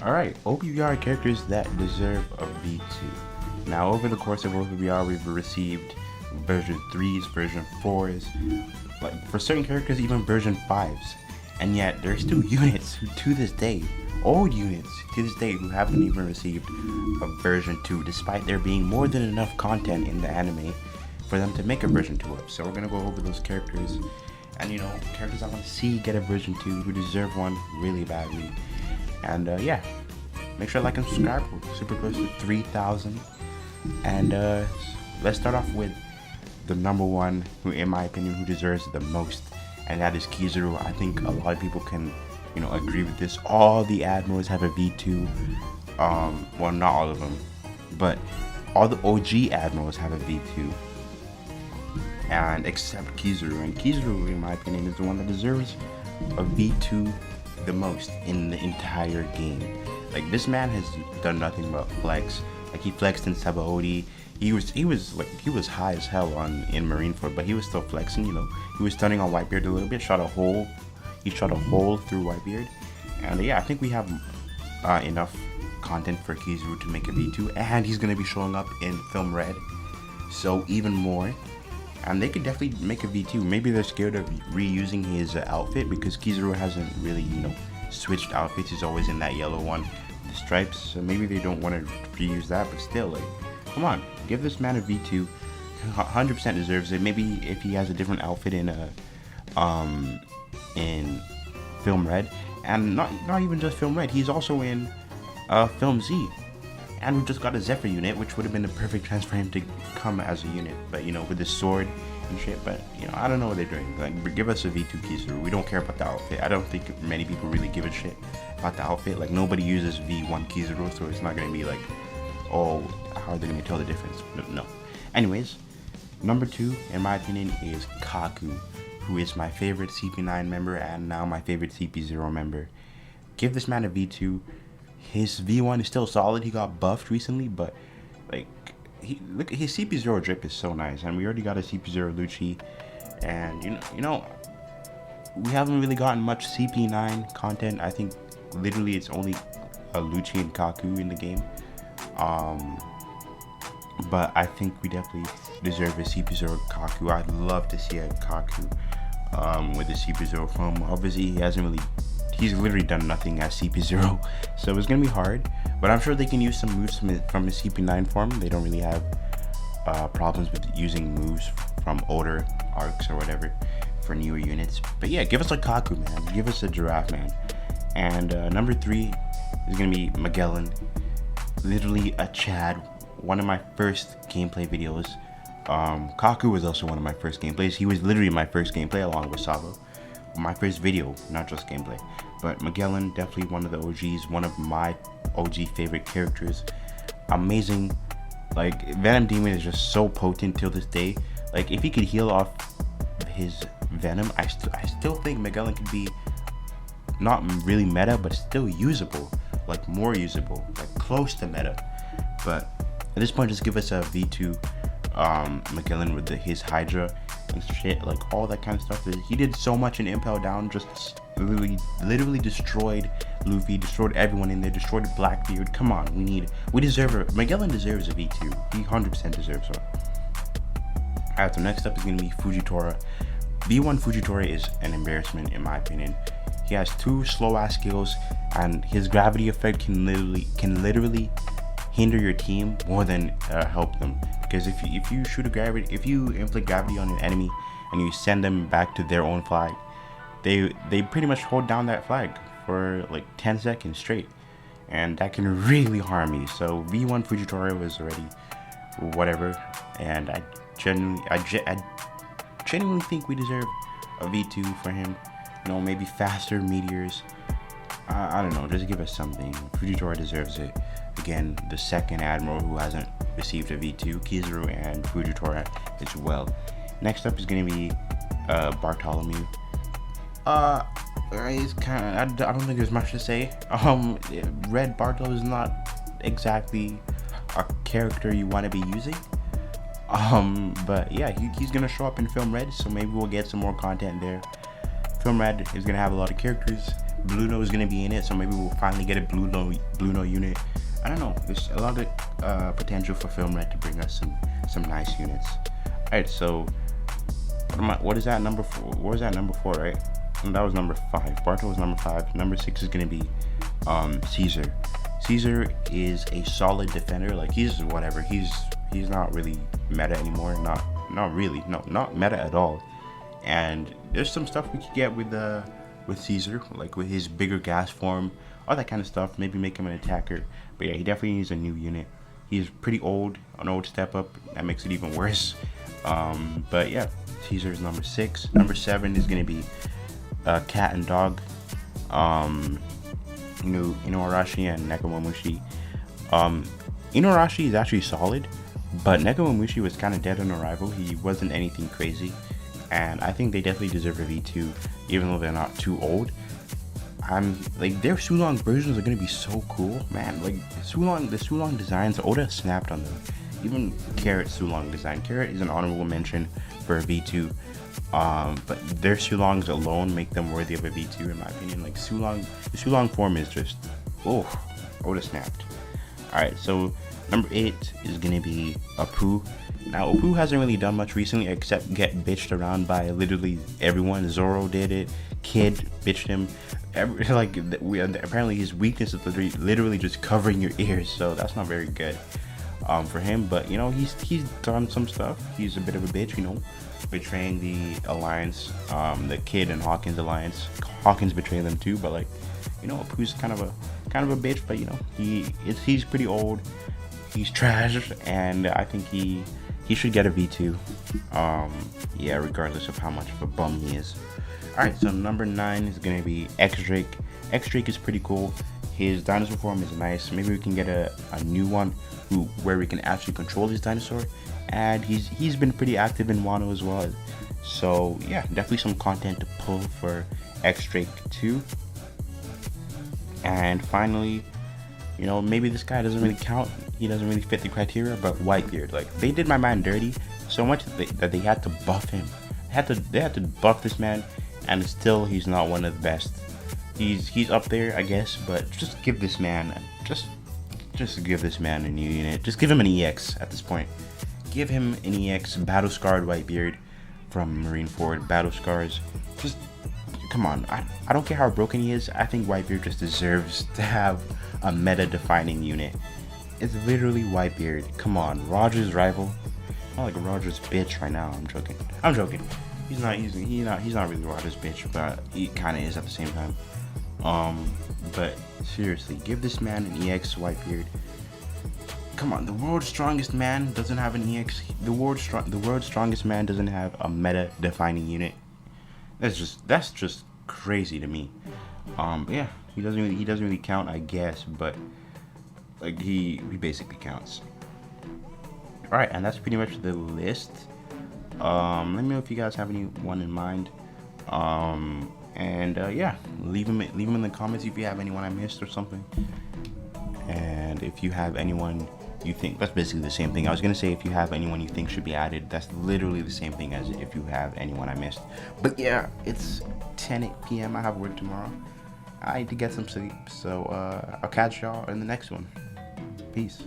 Alright, OPBR characters that deserve a V2. Now, over the course of OPBR, we've received version 3s, version 4s, like for certain characters, even version 5s. And yet, there's still units who, to this day, old units to this day, who haven't even received a version 2, despite there being more than enough content in the anime for them to make a version 2 of. So we're gonna go over those characters, and you know, characters I want to see get a version 2 who deserve one really badly. And yeah, make sure to like and subscribe. We're super close to 3,000. And let's start off with the number one, who in my opinion, who deserves the most, and that is Kizuru. I think a lot of people can, you know, agree with this. All the admirals have a V2. Well, not all of them, but all the OG admirals have a V2. And except Kizuru, and Kizuru, in my opinion, is the one that deserves a V2 the most in the entire game. Like, this man has done nothing but flex. Like, he flexed in Sabaody. He was high as hell in Marineford, but he was still flexing. You know, he was stunning on Whitebeard a little bit. He shot a hole through Whitebeard. And yeah, I think we have enough content for Kizuru to make a V2, and he's gonna be showing up in Film Red, so even more. And they could definitely make a V2. Maybe they're scared of reusing his outfit, because Kizuru hasn't really, you know, switched outfits. He's always in that yellow one with the stripes. So maybe they don't want to reuse that, but still, like, come on, give this man a V2. 100% deserves it. Maybe if he has a different outfit in Film Red, and not even just Film Red, he's also in Film Z. And we just got a Zephyr unit, which would have been the perfect chance for him to come as a unit. But, you know, with his sword and shit. But, you know, I don't know what they're doing. Like, give us a V2 Kizuru. We don't care about the outfit. I don't think many people really give a shit about the outfit. Like, nobody uses V1 Kizuru, so it's not going to be like, oh, how are they going to tell the difference? No. Anyways, number 2, in my opinion, is Kaku, who is my favorite CP9 member and now my favorite CP0 member. Give this man a V2. His V1 is still solid. He got buffed recently, but like, look, his CP0 drip is so nice, and we already got a CP0 Lucci, and you know, we haven't really gotten much CP9 content. I think literally it's only a Lucci and Kaku in the game. But I think we definitely deserve a CP0 Kaku. I'd love to see a Kaku with the CP0 form. Obviously, he's literally done nothing as CP0, so it's gonna be hard, but I'm sure they can use some moves from his CP9 form. They don't really have problems with using moves from older arcs or whatever for newer units. But yeah, give us a Kaku, man. Give us a Giraffe, man. And number 3 is gonna be Magellan. Literally a Chad. One of my first gameplay videos. Kaku was also one of my first gameplays. He was literally my first gameplay along with Sabo. My first video, not just gameplay. But Magellan, definitely one of the OGs, one of my OG favorite characters. Amazing. Like, Venom Demon is just so potent till this day. Like, if he could heal off his Venom, I still think Magellan could be not really meta, but still usable. Like, more usable, like close to meta. But at this point, just give us a V2 Magellan with his Hydra and shit, like all that kind of stuff. He did so much in Impel Down, just literally destroyed Luffy, destroyed everyone in there, destroyed Blackbeard. Come on, we deserve it. Magellan deserves a V2. He 100% deserves one. Alright, so next up is gonna be Fujitora. V1 Fujitora is an embarrassment in my opinion. He has 2 slow ass skills, and his gravity effect can literally hinder your team more than help them. Because if you inflict gravity on an enemy and you send them back to their own flag, they pretty much hold down that flag for like 10 seconds straight, and that can really harm you. So V1 Fujitora was already whatever, and I genuinely think we deserve a V2 for him. You know, maybe faster meteors. I don't know, just give us something. Fujitora deserves it. Again, the second admiral who hasn't received a V2, Kizuru and Fujitora as well. Next up is gonna be Bartholomew. He's kind of, I don't think there's much to say. Red Bartolo is not exactly a character you want to be using. But yeah, he's gonna show up in Film Red, so maybe we'll get some more content there. Film Red is gonna have a lot of characters. Blue No is gonna be in it, so maybe we'll finally get a Blue No unit. I don't know. There's a lot of potential for Film Red to bring us some nice units. All right, so what is that number 4? What was that number 4, right? And that was number 5. Barto was number 5. Number 6 is gonna be Caesar. Caesar is a solid defender. Like, he's whatever. He's not really meta anymore. Not really. No, not meta at all. And there's some stuff we could get with Caesar, like with his bigger gas form, all that kind of stuff. Maybe make him an attacker. But yeah, he definitely needs a new unit. He's pretty old, an old step up. That makes it even worse. But yeah, Caesar is number 6. Number 7 is gonna be Cat and Dog. Inuarashi and Nekomamushi. Inuarashi is actually solid, but Nekomamushi was kind of dead on arrival. He wasn't anything crazy, and I think they definitely deserve a V2, even though they're not too old. Like, their Sulong versions are gonna be so cool, man. Like, the Sulong designs, Oda snapped on them. Even Carrot Sulong design. Carrot is an honorable mention for a V2. But their Sulongs alone make them worthy of a V2 in my opinion. Like, the Sulong form is just, Oda snapped. Alright, so number 8 is gonna be Opbr. Now, Opbr hasn't really done much recently except get bitched around by literally everyone. Zoro did it, Kid bitched him. Apparently his weakness is literally just covering your ears, so that's not very good for him. But you know, he's done some stuff. He's a bit of a bitch, you know, betraying the alliance, the Kid and Hawkins alliance. Hawkins betrayed them too, but like, you know, Opbr's kind of a bitch. But you know, he's pretty old. He's trash, and I think he should get a V2. Yeah, regardless of how much of a bum he is. Alright, so number 9 is gonna be X-Drake. X-Drake is pretty cool. His dinosaur form is nice. Maybe we can get a new one where we can actually control his dinosaur. And he's been pretty active in Wano as well. So yeah, definitely some content to pull for X-Drake too. And finally, you know, maybe this guy doesn't really count. He doesn't really fit the criteria, but Whitebeard. Like, they did my man dirty so much that they had to buff him. They had to buff this man, and still he's not one of the best. He's up there, I guess, but just give this man just give this man a new unit. Just give him an EX at this point. Give him an EX, battle scarred Whitebeard from Marineford. Battle scars. Just come on. I don't care how broken he is. I think Whitebeard just deserves to have a meta defining unit. It's literally Whitebeard. Come on, Roger's rival. Not like Roger's bitch right now. I'm joking. He's not really Roger's bitch, but he kind of is at the same time. But seriously, give this man an EX Whitebeard. Come on, the world's strongest man doesn't have an EX. The world's strongest man doesn't have a meta defining unit. That's just crazy to me. Yeah, he doesn't really count, I guess, but like he basically counts. All right, and that's pretty much the list. Let me know if you guys have anyone in mind. Yeah, leave them in the comments if you have anyone I missed or something. And if you have anyone you think, that's basically the same thing. I was gonna say if you have anyone you think should be added, that's literally the same thing as if you have anyone I missed. But yeah, it's 10 p.m. I have work tomorrow. I need to get some sleep, so I'll catch y'all in the next one. Peace.